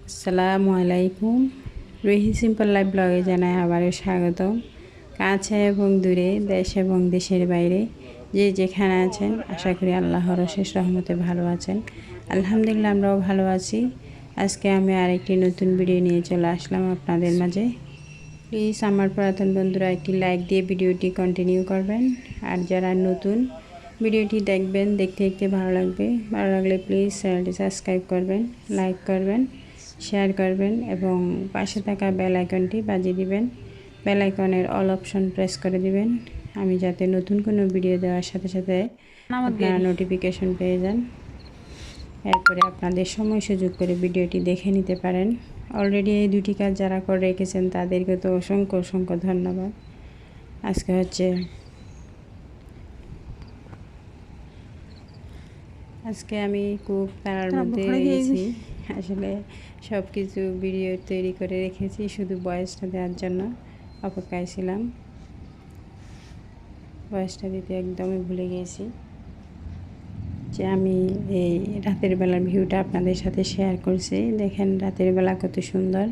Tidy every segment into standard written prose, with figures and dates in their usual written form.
আসসালামু আলাইকুম। Ruhi simple life ব্লগে জানাই আবারও স্বাগতম। কাছে এবং দূরে, দেশ এবং দেশের বাইরে যে যেখানে আছেন, আশা করি আল্লাহর অশেষ রহমতে ভালো আছেন। আলহামদুলিল্লাহ, আমরাও ভালো আছি। আজকে আমি আরেকটি নতুন ভিডিও নিয়ে চলে আসলাম আপনাদের মাঝে। প্লিজ আমার পুরাতন বন্ধুরা একটি লাইক দিয়ে ভিডিওটি কন্টিনিউ করবেন। আর যারা নতুন ভিডিওটি দেখবেন, দেখতে দেখতে ভালো লাগবে। ভালো লাগলে প্লিজ চ্যানেলটি সাবস্ক্রাইব করবেন, লাইক করবেন, শেয়ার করবেন এবং পাশে থাকা বেল আইকনটি বাজিয়ে দিবেন। বেল আইকনের অল অপশন প্রেস করে দিবেন, আমি যাতে নতুন কোনো ভিডিও দেওয়ার সাথে সাথে আপনারা নোটিফিকেশন পেয়ে যান। এরপরে আপনাদের সময় সুযোগ করে ভিডিওটি দেখে নিতে পারেন। অলরেডি এই দুটি কাজ যারা করে রেখেছেন তাদেরকে তো অসংখ্য অসংখ্য ধন্যবাদ। আজকে আমি খুব তাড়ার মধ্যে রয়েছি। আসলে সব কিছু ভিডিও তৈরি করে রেখেছি, শুধু ভয়েসটা দেওয়ার জন্য অপেক্ষায় ছিলাম। ভয়েসটা দিতে একদমই ভুলে গিয়েছি যে আমি এই রাতের বেলার ভিউটা আপনাদের সাথে শেয়ার করছি। দেখেন রাতের বেলা কত সুন্দর,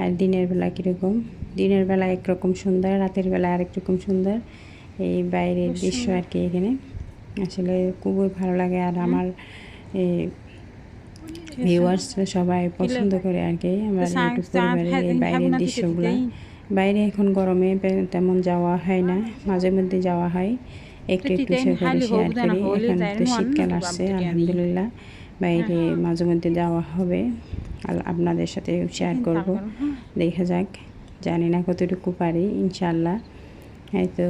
আর দিনের বেলা কীরকম। দিনের বেলা একরকম সুন্দর, রাতের বেলা আরেক রকম সুন্দর। এই বাইরের দৃশ্য আর কি এখানে আসলে খুবই ভালো লাগে। আর আমার ভিউয়ার্সরা সবাই পছন্দ করে আর কি আমার ইউটিউব পরিবারের এই বাইরের দৃশ্যগুলো। বাইরে এখন গরমে তেমন যাওয়া হয় না, মাঝে মধ্যে যাওয়া হয়, একটু একটু করে শেয়ার করি। এখন তো শীতকাল আসছে, আলহামদুলিল্লাহ বাইরে মাঝে মধ্যে যাওয়া হবে, আপনাদের সাথে শেয়ার করব। দেখা যাক, জানি না কতটুকু পারি, ইনশাল্লাহ। এই তো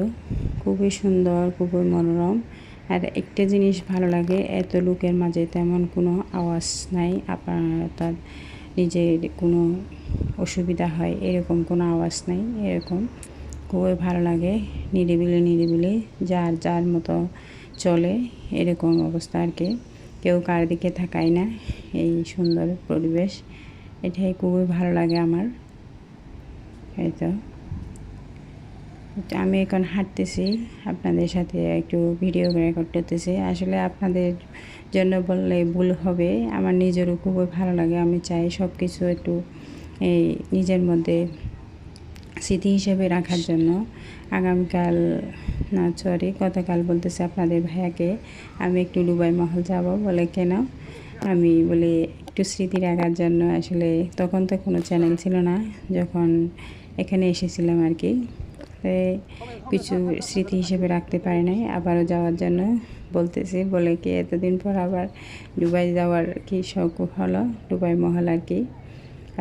খুবই সুন্দর, খুবই মনোরম। আর একটা জিনিস ভালো লাগে, এত লোকের মাঝে তেমন কোনো আওয়াজ নাই, আপনার তার নিজের কোনো অসুবিধা হয় এরকম কোনো আওয়াজ নাই। এরকম খুবই ভালো লাগে, নিরিবিলি নিরিবিলি, যার যার মতো চলে এরকম অবস্থা আর কি। কেউ কার দিকে থাকায় না, এই সুন্দর পরিবেশ, এটাই খুবই ভালো লাগে আমার। এই তো আমি এখন হাঁটতেছি, আপনাদের সাথে একটু ভিডিও রেকর্ড করতেছি। আসলে আপনাদের জন্য বললে ভুল হবে, আমার নিজেরও খুবই ভালো লাগে। আমি চাই সব কিছু একটু এই নিজের মধ্যে স্মৃতি হিসেবে রাখার জন্য। আগামীকাল না সরি গতকাল বলতেছে আপনাদের ভাইয়াকে আমি একটু দুবাই মহল যাব, বলে কেন? আমি বলি একটু স্মৃতি রাখার জন্য। আসলে তখন তো কোনো চ্যানেল ছিল না যখন এখানে এসেছিলাম আর কি, কিছু স্মৃতি হিসেবে রাখতে পারি নাই, আবারও যাওয়ার জন্য বলতেছি। বলে কি এতদিন পর আবার দুবাই যাওয়ার কি শখ হলো, দুবাই মহল আর কি।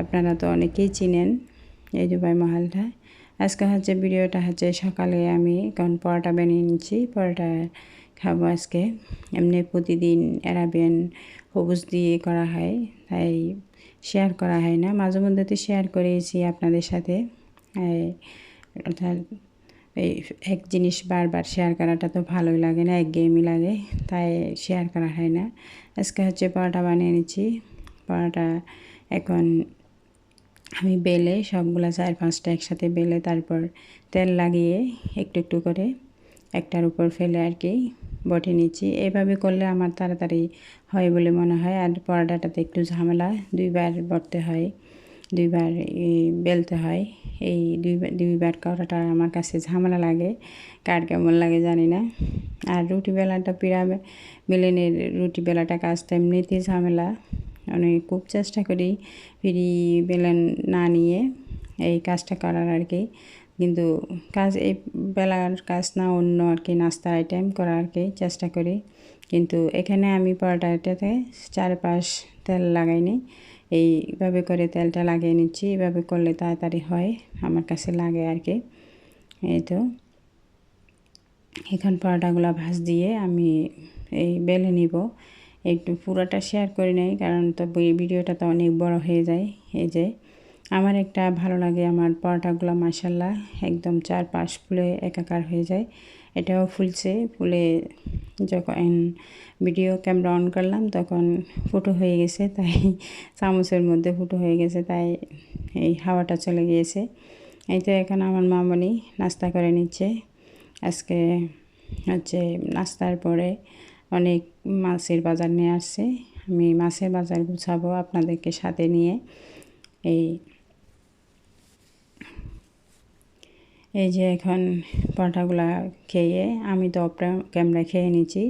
আপনারা তো অনেকেই চিনেন এই দুবাই মহলটা। আজকে হচ্ছে ভিডিওটা হচ্ছে সকালে আমি এখন পরোটা বানিয়ে নিচ্ছি, পরোটা খাবো আজকে। এমনি প্রতিদিন অ্যারাবিয়ান সবুজ দিয়ে করা হয়, তাই শেয়ার করা হয় না। মাঝে মধ্যে তো শেয়ার করেছি আপনাদের সাথে, অর্থাৎ এই এক জিনিস বারবার শেয়ার করাটা তো ভালোই লাগে না, একঘেয়েমি লাগে, তাই শেয়ার করা হয় না। আজকে হচ্ছে পরোটা বানিয়ে নিচ্ছি। পরোটা এখন আমি বেলে সবগুলা 4-5টা একসাথে বেলে তারপর তেল লাগিয়ে একটু একটু করে একটার উপর ফেলে আর কি বটে নিচ্ছি। এভাবে করলে আমার তাড়াতাড়ি হয় বলে মনে হয়। আর পরোটাটাতে একটু ঝামেলা, দুইবার বটতে হয়, দুইবার বেলতে হয়। এই দুইবার করাটা আমার কাছে ঝামেলা লাগে, কার কেমন লাগে জানি না। আর রুটি বেলাটা মিলেনের রুটি বেলাটা কাজটা এমনিতেই ঝামেলা, আমি খুব চেষ্টা করি ফিরি বেলেন না নিয়ে এই কাজটা করার আর কি। কিন্তু কাজ এই বেলার কাজ না, অন্য আর কি নাস্তার আইটেম করার আর কি চেষ্টা করি। কিন্তু এখানে আমি পরোটাটাতে 4-5 তেল লাগাইনি, এইভাবে করে তেলটা লাগিয়ে নিচ্ছি। এইভাবে করলে তাড়াতাড়ি হয় আমার কাছে লাগে আর কি। এই তো এখন পরোটাগুলো ভাজ দিয়ে আমি এই বেলে নিব। একটু পুরোটা শেয়ার করে নেই, কারণ তো ভিডিওটা তো অনেক বড় হয়ে যায়। এই যে আমার একটা ভালো লাগে, আমার পরোটাগুলো মাশাল্লাহ একদম 4-5 ফুলে একাকার হয়ে যায়। এটাও ফুলছে, ফুলে যখন ভিডিও ক্যামেরা অন করলাম তখন ফুটো হয়ে গেছে, তাই চামচের মধ্যে ফুটো হয়ে গেছে, তাই এই হাওয়াটা চলে গিয়েছে। এই তো এখন আমার মামনি নাস্তা করে নিচ্ছে। আজকে হচ্ছে নাস্তার পরে অনেক মাছের বাজার নিয়ে আসছে, আমি মাছের বাজার গুছাবো আপনাদেরকে সাথে নিয়ে। এই যে এখন পরোটাগুলা খেয়ে আমি তো ক্যামেরা খেয়ে নিচ্ছি,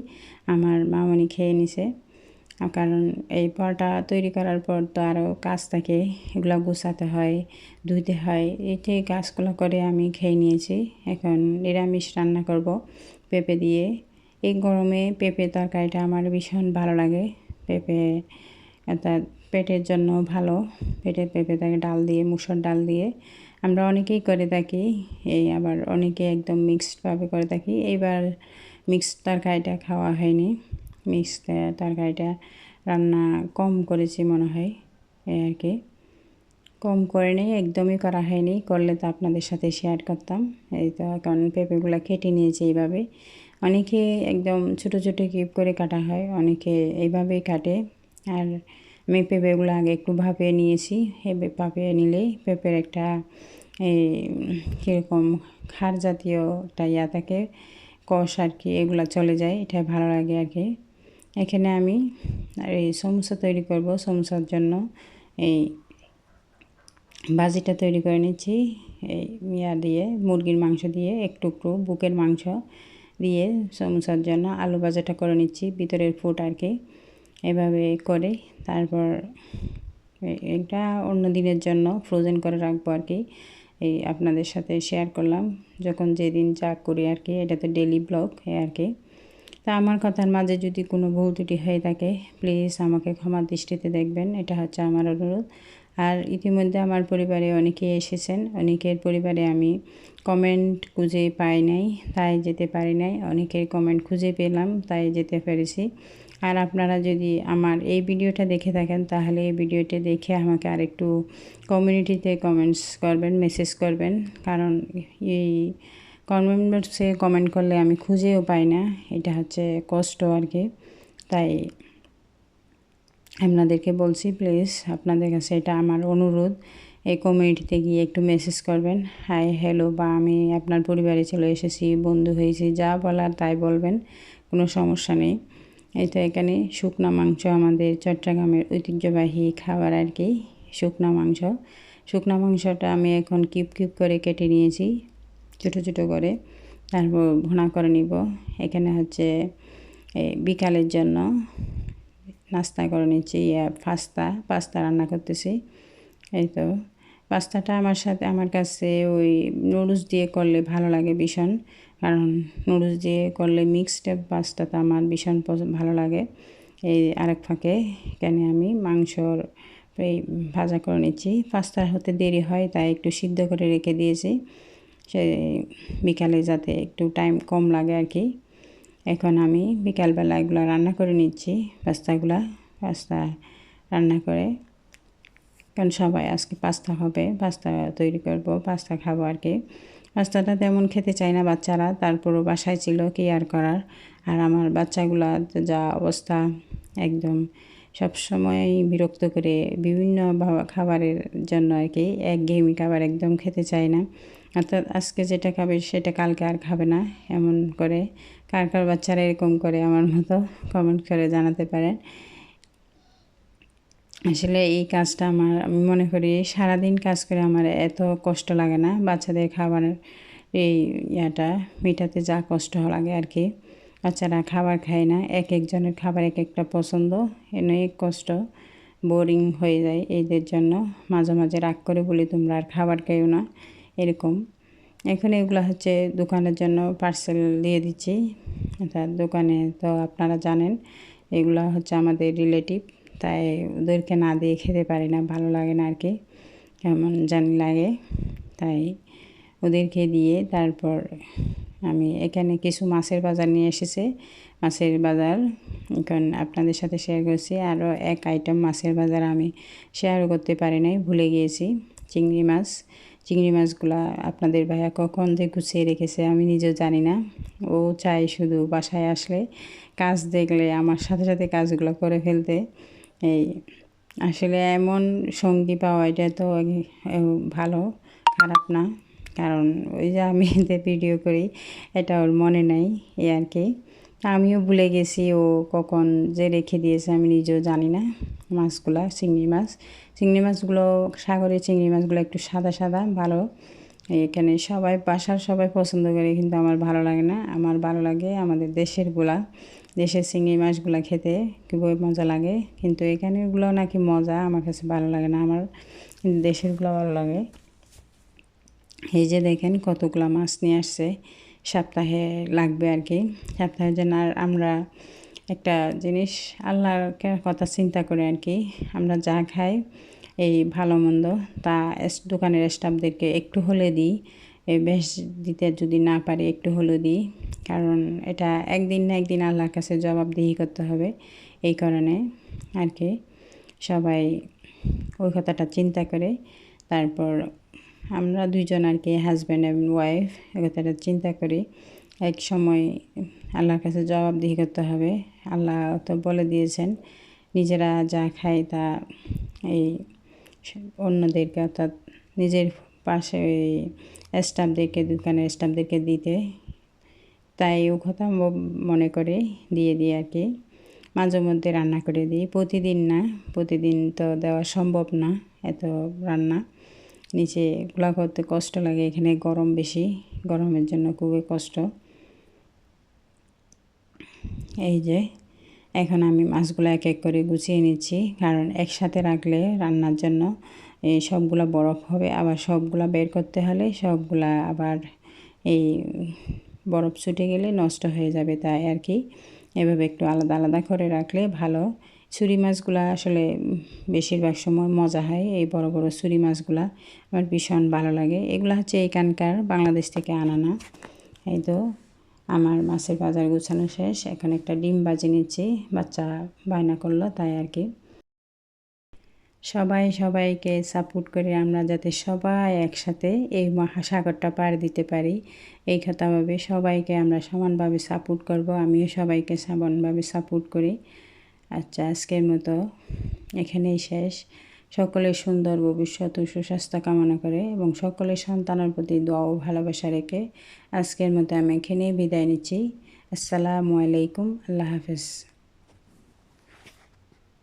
আমার মামনি খেয়ে নিছে। কারণ এই পরোটা তৈরি করার পর তো আরও কাজ থাকে, এগুলো গুছাতে হয়, ধুইতে হয়, এইটাই কাজগুলো করে আমি খেয়ে নিয়েছি। এখন নিরামিষ রান্না করব পেঁপে দিয়ে। এই গরমে পেঁপে তরকারিটা আমার ভীষণ ভালো লাগে। পেঁপে অর্থাৎ পেটের জন্য ভালো, পেটের পেঁপে থাকে ডাল দিয়ে, মুসুর ডাল দিয়ে আমরা অনেকেই করে থাকি। এই আবার অনেকে একদম মিক্সডভাবে করে থাকি। এইবার মিক্সড তরকারিটা খাওয়া হয়নি, মিক্সড তরকারিটা রান্না কম করেছি মনে হয়, এই আর কি। কম করে নেই, একদমই করা হয়নি, করলে তো আপনাদের সাথে শেয়ার করতাম। এই তো এখন পেঁপেগুলো কেটে নিয়েছি এইভাবে। অনেকে একদম ছোটো ছোটো কিউব করে কাটা হয়, অনেকে এইভাবেই কাটে। আর আমি পেঁপেগুলো আগে একটু ভাপিয়ে নিয়েছি। ভাপিয়ে নিলেই পেঁপের একটা এই কীরকম খার জাতীয় একটা ইয়া থাকে, কষ আর কি, এগুলো চলে যায়, এটা ভালো লাগে আর কি। এখানে আমি এই সমোসা তৈরি করব। সমোসার জন্য এই ভাজিটা তৈরি করে নিচ্ছি। এই ইয়া দিয়ে, মুরগির মাংস দিয়ে, একটু বুকের মাংস দিয়ে সমোসার জন্য আলু ভাজাটা করে নিচ্ছি, ভিতরের ফুট আর কি। এভাবে করে তারপর এটা অন্য দিনের জন্য ফ্রোজেন করে রাখবো আর কি। এই আপনাদের সাথে শেয়ার করলাম যখন যেদিন যা করি আর কি, এটা তো ডেইলি ব্লগ আর কি। তা আমার কথার মাঝে যদি কোনো ভুল ত্রুটি হয়ে থাকে প্লিজ আমাকে ক্ষমার দৃষ্টিতে দেখবেন, এটা হচ্ছে আমার অনুরোধ। আর ইতিমধ্যে আমার পরিবারে অনেকেই এসেছেন, অনেকের পরিবারে আমি কমেন্ট খুঁজে পাই নাই, তাই যেতে পারি নাই। অনেকের কমেন্ট খুঁজে পেলাম, তাই যেতে পেরেছি। আর আপনারা যদি আমার এই ভিডিওটা দেখে থাকেন তাহলে এই ভিডিওটা দেখে আমাকে আরেকটু কমিউনিটিতে কমেন্টস করবেন, মেসেজ করবেন। কারণ এই কমেন্ট বক্সে কমেন্ট করলে আমি খুঁজেও পাই না, এটা হচ্ছে কষ্ট আর কি। তাই আপনাদেরকে বলছি প্লিজ, আপনাদের কাছে এটা আমার অনুরোধ, এই কমিউনিটিতে গিয়ে একটু মেসেজ করবেন, হাই হ্যালো, বা আমি আপনার পরিবারে চলে এসেছি, বন্ধু হয়েছি, যা বলার তাই বলবেন, কোনো সমস্যা নেই। এই তো এখানে শুকনো মাংস, আমাদের চট্টগ্রামের ঐতিহ্যবাহী খাবার আর কি, শুকনো মাংস। শুকনো মাংসটা আমি এখন কিউব কিউব করে কেটে নিয়েছি, ছোটো ছোটো করে, তারপর ভুনা করে নিব। এখানে হচ্ছে বিকালের জন্য নাস্তা করে নিচ্ছি, পাস্তা রান্না করতেছি। এই তো পাস্তাটা আমার কাছে ওই নুডলস দিয়ে করলে ভালো লাগে ভীষণ, কারণ নুডলস দিয়ে করলে মিক্সড পাস্তাটা আমার ভীষণ ভালো লাগে। এই আরেক ফাঁকে এখানে আমি মাংসর এই ভাজা করে নিচ্ছি। পাস্তা হতে দেরি হয় তাই একটু সিদ্ধ করে রেখে দিয়েছি, সে বিকালে যাতে একটু টাইম কম লাগে আর কি। এখন আমি বিকালবেলা এগুলো রান্না করে নিচ্ছি, পাস্তা রান্না করে, কারণ সবাই আজকে পাস্তা হবে, পাস্তা তৈরি করব, পাস্তা খাবো আর কি। পাস্তাটা তেমন খেতে চায় না বাচ্চারা, তারপরও বাসায় ছিল কি আর করার। আর আমার বাচ্চাগুলা যা অবস্থা, একদম সবসময়ই বিরক্ত করে বিভিন্ন খাবারের জন্য আর কি, একঘেয়েমি খাবার একদম খেতে চায় না। অর্থাৎ আজকে যেটা খাবে সেটা কালকে আর খাবে না, এমন করে। কার কার বাচ্চারা এরকম করে আমার মতো কমেন্ট করে জানাতে পারেন। আসলে এই কাজটা আমি মনে করি সারাদিন কাজ করে আমার এত কষ্ট লাগে না, বাচ্চাদের খাবারের এই ইয়াটা মেটাতে যা কষ্ট লাগে আর কি। বাচ্চারা খাবার খায় না, এক একজনের খাবার এক একটা পছন্দ, অনেক কষ্ট, বোরিং হয়ে যায় এদের জন্য। মাঝে মাঝে রাগ করে বলি তোমরা আর খাবার খাইও না, এরকম। এখন এগুলো হচ্ছে দোকানের জন্য পার্সেল দিয়ে দিচ্ছি। অর্থাৎ দোকানে তো আপনারা জানেন এগুলো হচ্ছে আমাদের রিলেটিভ, তাই ওদেরকে না দিয়ে খেতে পারি না, ভালো লাগে না আর কি, কেমন জানি লাগে। তাই ওদেরকে দিয়ে তারপর আমি এখানে কিছু মাছের বাজার নিয়ে এসেছে, মাছের বাজার এখন আপনাদের সাথে শেয়ার করছি। আরও এক আইটেম মাছের বাজার আমি শেয়ারও করতে পারি নাই, ভুলে গিয়েছি, চিংড়ি মাছগুলো আপনাদের ভাইয়া কখন যে গুছিয়ে রেখেছে আমি নিজেও জানি না। ও চাই শুধু বাসায় আসলে কাজ দেখলে আমার সাথে সাথে কাজগুলো করে ফেলতে। এই আসলে এমন সঙ্গী পাওয়া এটা তো ভালো, খারাপ না, কারণ ওই যে আমি এতে ভিডিও করি এটা ওর মনে নাই, এই আর কি। আমিও ভুলে গেছি ও কখন যে রেখে দিয়েছে, আমি নিজেও জানি না। মাছগুলা চিংড়ি মাছগুলো সাগরের চিংড়ি মাছগুলো একটু সাদা সাদা ভালো। এখানে সবাই বাসার সবাই পছন্দ করে, কিন্তু আমার ভালো লাগে না। আমার ভালো লাগে আমাদের দেশের চিংড়ি মাছগুলো খেতে খুবই মজা লাগে, কিন্তু এখানেরগুলো নাকি মজা, আমার কাছে ভালো লাগে না। আমার দেশেরগুলো ভালো লাগে। এই যে দেখেন কতগুলো মাছ নিয়ে আসছে, সপ্তাহে লাগবে আর কি। সপ্তাহের জন্য আর আমরা একটা জিনিস আল্লাহর কথা চিন্তা করে আর কি, আমরা যা খাই এই ভালো মন্দ তা দোকানের স্টাফদেরকে একটু হলে দিই। বেশ দিতে যদি না পারি একটু হলেও দিই, কারণ এটা একদিন না একদিন আল্লাহর কাছে জবাবদিহি করতে হবে। এই কারণে আর কি সবাই ওই কথাটা চিন্তা করে তারপর আমরা দুইজন আর কি হাজব্যান্ড এবং ওয়াইফ এই কথাটা চিন্তা করি। এক সময় আল্লাহর কাছে জবাবদিহি করতে হবে। আল্লাহ তো বলে দিয়েছেন নিজেরা যা খায় তা এই অন্যদেরকে, অর্থাৎ নিজের পাশে ওই স্টাফদেরকে, দোকানের স্টাফদেরকে দিতে। তাই ও কথা মনে করে দিয়ে দিই আর কি। মাঝে মধ্যে রান্না করে দিই, প্রতিদিন না, প্রতিদিন তো দেওয়া সম্ভব না এত রান্না। নিচে গুলা করতে কষ্ট লাগে, এখানে গরম বেশি, গরমের জন্য খুবই কষ্ট। এই যে এখন আমি মাছগুলো এক এক করে গুছিয়ে নিচ্ছি, কারণ একসাথে রাখলে রান্নার জন্য এই সবগুলা বরফ হবে, আবার সবগুলা বের করতে হলে সবগুলা আবার এই বরফ ছুটে গেলে নষ্ট হয়ে যাবে। তাই আর কি এভাবে একটু আলাদা আলাদা করে রাখলে ভালো। ছুরি মাছগুলা আসলে বেশিরভাগ সময় মজা হয়, এই বড় বড় ছুরি মাছগুলা আমার ভীষণ ভালো লাগে। এগুলো হচ্ছে এখানকার বাংলাদেশ থেকে আনা না। এই তো আমার মাছের বাজার গুছানো শেষ, এখন একটা ডিম ভাজি নিচ্ছি, বাচ্চা বায়না করলো তাই আর কি। সবাই সবাইকে সাপোর্ট করে আমরা যাতে সবাই একসাথে এই মহাসাগরটা পার দিতে পারি, এই কথাভাবে সবাইকে আমরা সমানভাবে সাপোর্ট করব। আমিও সবাইকে সমানভাবে সাপোর্ট করি। আচ্ছা, আজকের মতো এখানেই শেষ। সকলের সুন্দর ভবিষ্যৎ ও সুস্বাস্থ্য কামনা করে এবং সকলের সন্তানের প্রতি দোয়া ও ভালোবাসা রেখে আজকের মতো আমি এখানেই বিদায় নিচ্ছি। আসসালামু আলাইকুম, আল্লাহ হাফেজ।